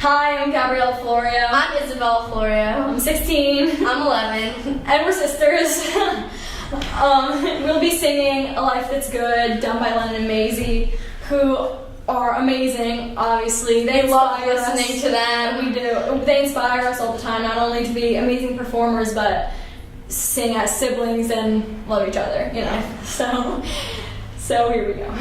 Hi, I'm Gabrielle Florio. I'm Isabel Florio. I'm 16. I'm 11. And we're sisters. We'll be singing A Life That's Good, done by Lennon and Maisie, who are amazing, obviously. They love inspire us. listening to them. We do. They inspire us all the time, not only to be amazing performers, but sing as siblings and love each other, you know. So here we go.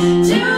To